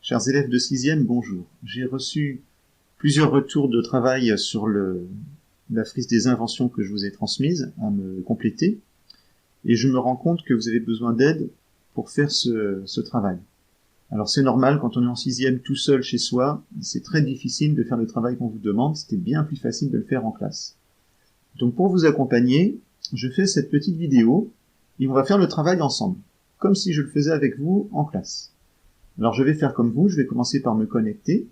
Chers élèves de 6e, bonjour. J'ai reçu plusieurs retours de travail sur la frise des inventions que je vous ai transmise à me compléter, et je me rends compte que vous avez besoin d'aide pour faire ce travail. Alors c'est normal, quand on est en 6e tout seul chez soi, c'est très difficile de faire le travail qu'on vous demande, c'était bien plus facile de le faire en classe. Donc pour vous accompagner, je fais cette petite vidéo, et on va faire le travail ensemble, comme si je le faisais avec vous en classe. Alors je vais faire comme vous, je vais commencer par me connecter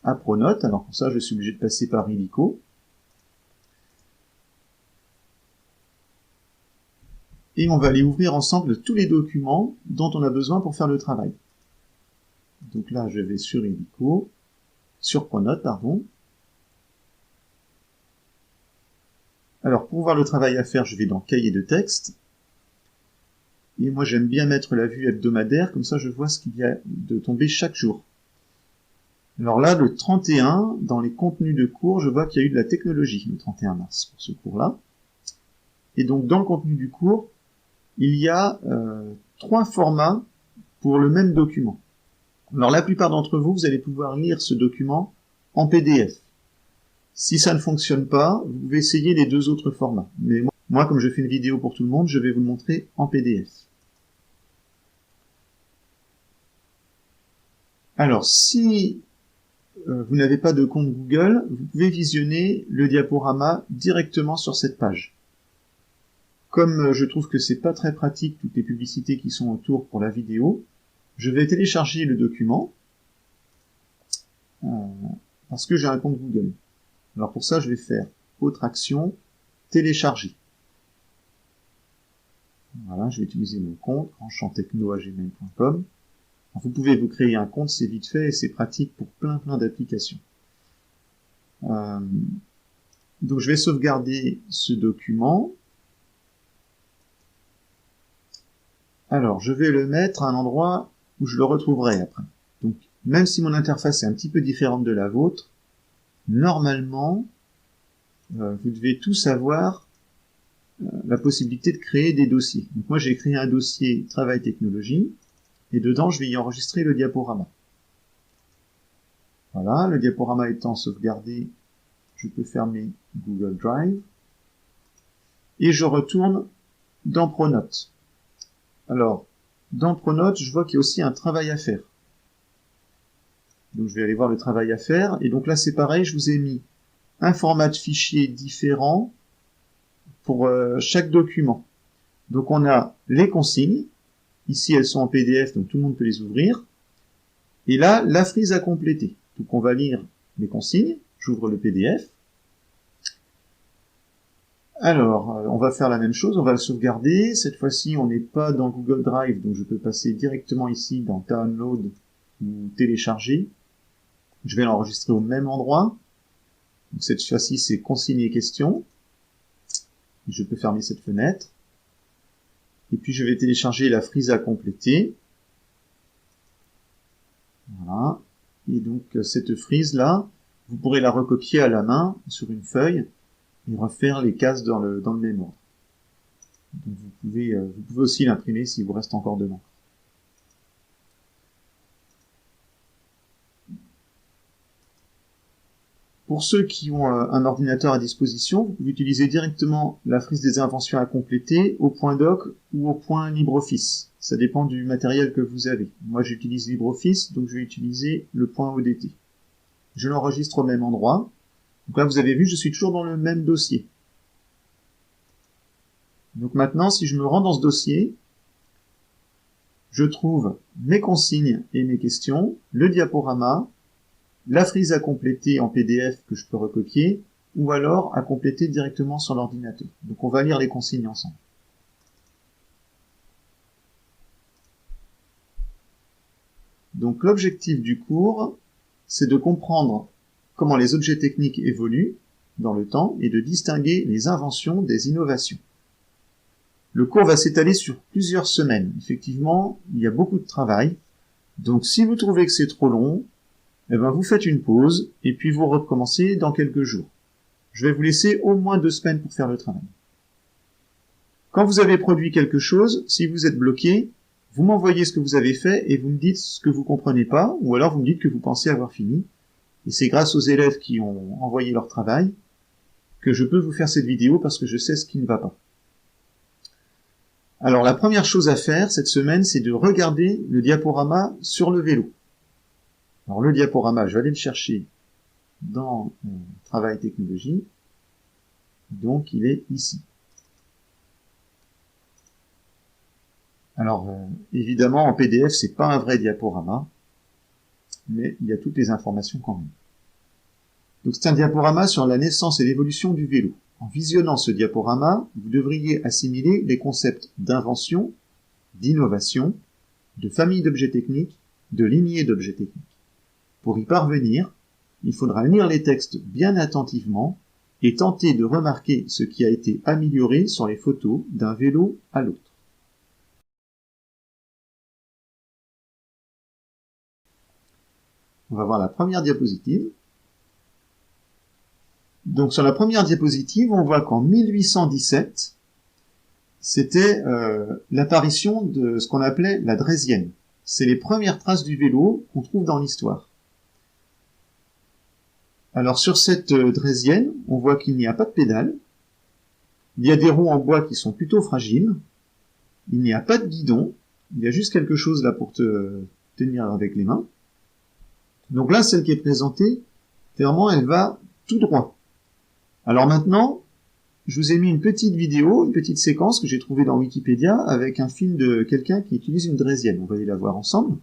à Pronote. Alors pour ça, je suis obligé de passer par Illico. Et on va aller ouvrir ensemble tous les documents dont on a besoin pour faire le travail. Donc là, je vais sur Illico, sur Pronote, pardon. Alors pour voir le travail à faire, je vais dans Cahier de texte. Et moi, j'aime bien mettre la vue hebdomadaire, comme ça je vois ce qu'il y a de tombé chaque jour. Alors là, le 31, dans les contenus de cours, je vois qu'il y a eu de la technologie, le 31 mars, pour ce cours-là. Et donc, dans le contenu du cours, il y a 3 formats pour le même document. Alors, la plupart d'entre vous, vous allez pouvoir lire ce document en PDF. Si ça ne fonctionne pas, vous pouvez essayer les 2 autres formats. Mais moi, comme je fais une vidéo pour tout le monde, je vais vous le montrer en PDF. Alors, si vous n'avez pas de compte Google, vous pouvez visionner le diaporama directement sur cette page. Comme je trouve que c'est pas très pratique toutes les publicités qui sont autour pour la vidéo, je vais télécharger le document parce que j'ai un compte Google. Alors pour ça, je vais faire Autre action, Télécharger. Voilà, je vais utiliser mon compte grandchamptechno@gmail.com. Vous pouvez vous créer un compte, c'est vite fait et c'est pratique pour plein d'applications. Donc je vais sauvegarder ce document. Alors je vais le mettre à un endroit où je le retrouverai après. Donc même si mon interface est un petit peu différente de la vôtre, normalement vous devez tous avoir la possibilité de créer des dossiers. Donc moi j'ai créé un dossier Travail Technologie. Et dedans, je vais y enregistrer le diaporama. Voilà, le diaporama étant sauvegardé, je peux fermer Google Drive. Et je retourne dans Pronote. Alors, dans Pronote, je vois qu'il y a aussi un travail à faire. Donc je vais aller voir le travail à faire. Et donc là, c'est pareil, je vous ai mis un format de fichier différent pour chaque document. Donc on a les consignes. Ici, elles sont en PDF, donc tout le monde peut les ouvrir. Et là, la frise à compléter. Donc on va lire les consignes. J'ouvre le PDF. Alors, on va faire la même chose, on va le sauvegarder. Cette fois-ci, on n'est pas dans Google Drive, donc je peux passer directement ici dans Download ou Télécharger. Je vais l'enregistrer au même endroit. Donc cette fois-ci, c'est Consignes et questions. Je peux fermer cette fenêtre. Et puis je vais télécharger la frise à compléter. Voilà. Et donc cette frise-là, vous pourrez la recopier à la main sur une feuille et refaire les cases dans le même ordre. Donc vous pouvez aussi l'imprimer s'il vous reste encore de l'encre. Pour ceux qui ont un ordinateur à disposition, vous pouvez utiliser directement la frise des inventions à compléter au point doc ou au point LibreOffice. Ça dépend du matériel que vous avez. Moi, j'utilise LibreOffice, donc je vais utiliser le point ODT. Je l'enregistre au même endroit. Donc là, vous avez vu, je suis toujours dans le même dossier. Donc maintenant, si je me rends dans ce dossier, je trouve mes consignes et mes questions, le diaporama, la frise à compléter en PDF que je peux recopier, ou alors à compléter directement sur l'ordinateur. Donc on va lire les consignes ensemble. Donc l'objectif du cours, c'est de comprendre comment les objets techniques évoluent dans le temps et de distinguer les inventions des innovations. Le cours va s'étaler sur plusieurs semaines. Effectivement, il y a beaucoup de travail. Donc si vous trouvez que c'est trop long, eh ben, vous faites une pause, et puis vous recommencez dans quelques jours. Je vais vous laisser au moins 2 semaines pour faire le travail. Quand vous avez produit quelque chose, si vous êtes bloqué, vous m'envoyez ce que vous avez fait et vous me dites ce que vous comprenez pas, ou alors vous me dites que vous pensez avoir fini. Et c'est grâce aux élèves qui ont envoyé leur travail que je peux vous faire cette vidéo parce que je sais ce qui ne va pas. Alors la première chose à faire cette semaine, c'est de regarder le diaporama sur le vélo. Alors le diaporama, je vais aller le chercher dans Travail technologie. Donc il est ici. Alors évidemment en PDF c'est pas un vrai diaporama, mais il y a toutes les informations quand même. Donc c'est un diaporama sur la naissance et l'évolution du vélo. En visionnant ce diaporama, vous devriez assimiler les concepts d'invention, d'innovation, de famille d'objets techniques, de lignée d'objets techniques. Pour y parvenir, il faudra lire les textes bien attentivement et tenter de remarquer ce qui a été amélioré sur les photos d'un vélo à l'autre. On va voir la première diapositive. Donc sur la première diapositive, on voit qu'en 1817, c'était l'apparition de ce qu'on appelait la draisienne. C'est les premières traces du vélo qu'on trouve dans l'histoire. Alors sur cette draisienne, on voit qu'il n'y a pas de pédale, il y a des roues en bois qui sont plutôt fragiles, il n'y a pas de guidon, il y a juste quelque chose là pour te tenir avec les mains. Donc là, celle qui est présentée, clairement, elle va tout droit. Alors maintenant, je vous ai mis une petite vidéo, une petite séquence que j'ai trouvée dans Wikipédia avec un film de quelqu'un qui utilise une draisienne. On va aller la voir ensemble.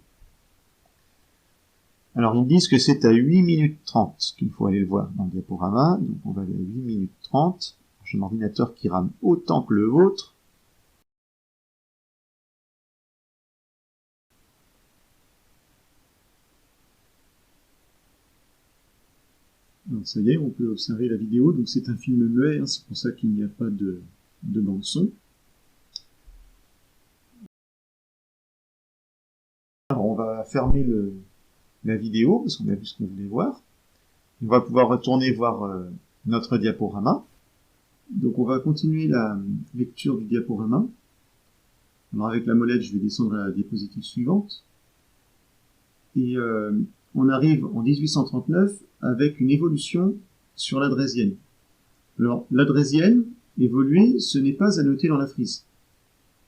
Alors ils disent que c'est à 8 minutes 30 qu'il faut aller le voir dans le diaporama. Donc on va aller à 8 minutes 30. J'ai un ordinateur qui rame autant que le vôtre. Alors ça y est, on peut observer la vidéo. Donc c'est un film muet, hein, c'est pour ça qu'il n'y a pas de bande son. Alors on va fermer la vidéo, parce qu'on a vu ce qu'on voulait voir. On va pouvoir retourner voir notre diaporama. Donc on va continuer la lecture du diaporama. Alors avec la molette, je vais descendre à la diapositive suivante. Et on arrive en 1839 avec une évolution sur la draisienne. Alors la draisienne, évoluer, ce n'est pas à noter dans la frise.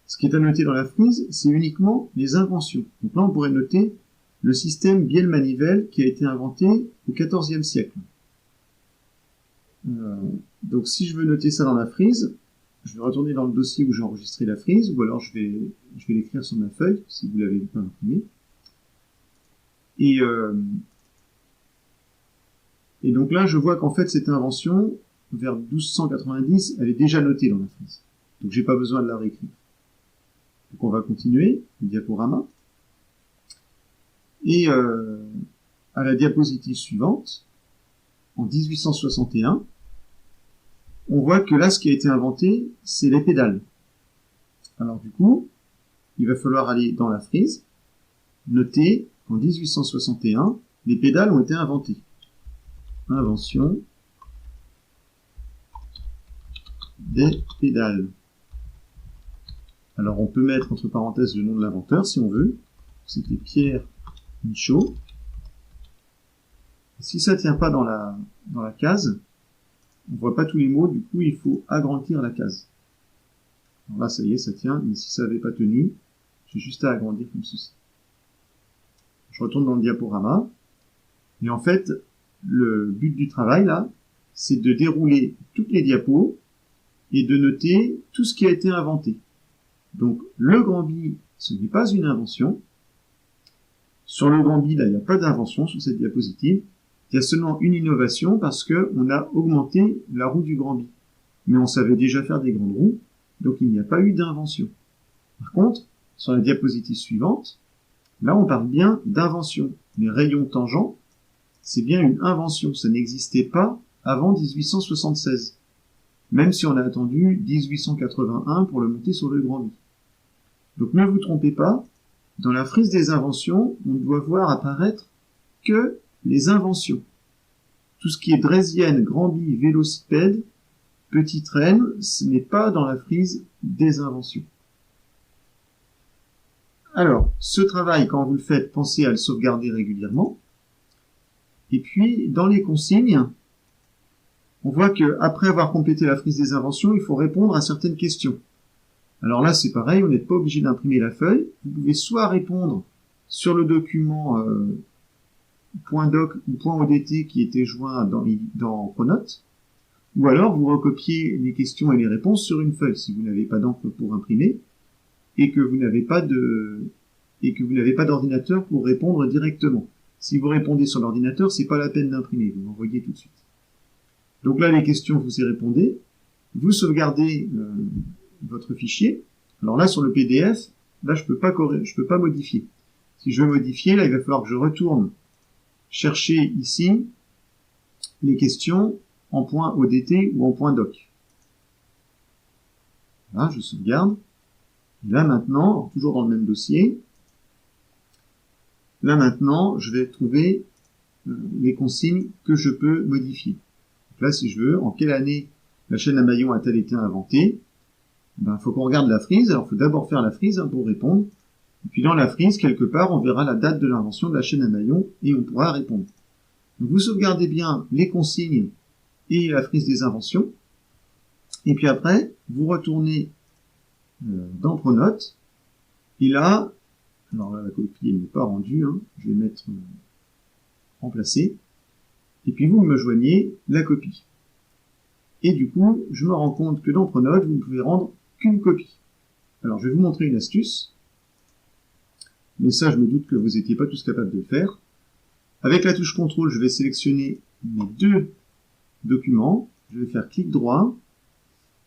Ce qui est à noter dans la frise, c'est uniquement les inventions. Donc là, on pourrait noter le système bielle-manivelle qui a été inventé au XIVe siècle. Donc si je veux noter ça dans la frise, je vais retourner dans le dossier où j'ai enregistré la frise, ou alors je vais l'écrire sur ma feuille, si vous l'avez pas imprimé. Et donc là, je vois qu'en fait, cette invention, vers 1290, elle est déjà notée dans la frise. Donc j'ai pas besoin de la réécrire. Donc on va continuer, le diaporama. Et à la diapositive suivante, en 1861, on voit que là, ce qui a été inventé, c'est les pédales. Alors du coup, il va falloir aller dans la frise, noter qu'en 1861, les pédales ont été inventées. Invention des pédales. Alors on peut mettre entre parenthèses le nom de l'inventeur si on veut. C'était Pierre Michaud. Si ça tient pas dans la case, on voit pas tous les mots, du coup il faut agrandir la case. Alors là ça y est, ça tient, mais si ça n'avait pas tenu, j'ai juste à agrandir comme ceci. Je retourne dans le diaporama, et en fait, le but du travail là, c'est de dérouler toutes les diapos et de noter tout ce qui a été inventé. Donc le Grand-Bi, ce n'est pas une invention. Sur le Grand-Bi, là, il n'y a pas d'invention sur cette diapositive. Il y a seulement une innovation parce que on a augmenté la roue du Grand-Bi. Mais on savait déjà faire des grandes roues, donc il n'y a pas eu d'invention. Par contre, sur la diapositive suivante, là on parle bien d'invention. Les rayons tangents, c'est bien une invention. Ça n'existait pas avant 1876. Même si on a attendu 1881 pour le monter sur le Grand-Bi. Donc ne vous trompez pas, dans la frise des inventions, on ne doit voir apparaître que les inventions. Tout ce qui est draisienne, Grand-Bi, vélocipède, petite reine, ce n'est pas dans la frise des inventions. Alors, ce travail, quand vous le faites, pensez à le sauvegarder régulièrement. Et puis, dans les consignes, on voit qu'après avoir complété la frise des inventions, il faut répondre à certaines questions. Alors là, c'est pareil, vous n'êtes pas obligé d'imprimer la feuille. Vous pouvez soit répondre sur le document .doc ou .odt qui était joint dans Pronote, ou alors vous recopiez les questions et les réponses sur une feuille si vous n'avez pas d'encre pour imprimer et que vous n'avez pas d'ordinateur pour répondre directement. Si vous répondez sur l'ordinateur, c'est pas la peine d'imprimer, vous l'envoyez tout de suite. Donc là, les questions, vous y répondez, vous sauvegardez votre fichier. Alors là, sur le PDF, là, je peux pas modifier. Si je veux modifier, là, il va falloir que je retourne chercher ici les questions en .odt ou en .doc. Là, je sauvegarde. Et là, maintenant, toujours dans le même dossier, là, maintenant, je vais trouver les consignes que je peux modifier. Donc là, si je veux, en quelle année la chaîne à maillon a-t-elle été inventée? Il faut qu'on regarde la frise. Alors, il faut d'abord faire la frise pour répondre. Et puis dans la frise, quelque part, on verra la date de l'invention de la chaîne à maillon et on pourra répondre. Donc, vous sauvegardez bien les consignes et la frise des inventions. Et puis après, vous retournez dans Pronote. Et là, alors là, la copie n'est pas rendue. Je vais mettre remplacer. Et puis vous me joignez la copie. Et du coup, je me rends compte que dans Pronote, vous ne pouvez rendre qu'une copie. Alors, je vais vous montrer une astuce. Mais ça, je me doute que vous n'étiez pas tous capables de le faire. Avec la touche CTRL, je vais sélectionner mes deux documents. Je vais faire clic droit.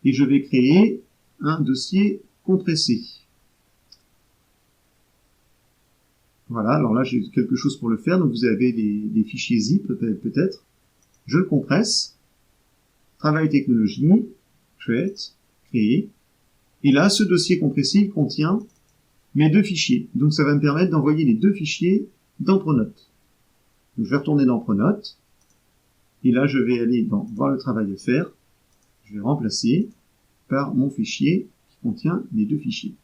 Et je vais créer un dossier compressé. Voilà, alors là, j'ai quelque chose pour le faire. Donc, vous avez des fichiers zip, peut-être. Je le compresse. Travail technologie, create, créer. Et là, ce dossier compressé, il contient mes deux fichiers. Donc, ça va me permettre d'envoyer les deux fichiers dans Pronote. Donc, je vais retourner dans Pronote. Et là, je vais aller dans voir le travail à faire. Je vais remplacer par mon fichier qui contient les deux fichiers.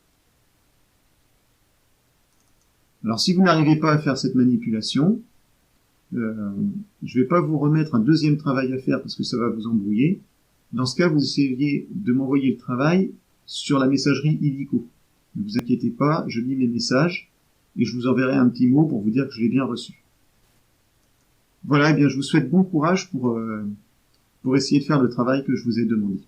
Alors, si vous n'arrivez pas à faire cette manipulation, je ne vais pas vous remettre un deuxième travail à faire parce que ça va vous embrouiller. Dans ce cas, vous essayez de m'envoyer le travail sur la messagerie illico. Ne vous inquiétez pas, je lis mes messages et je vous enverrai un petit mot pour vous dire que je l'ai bien reçu. Voilà, eh bien, je vous souhaite bon courage pour essayer de faire le travail que je vous ai demandé.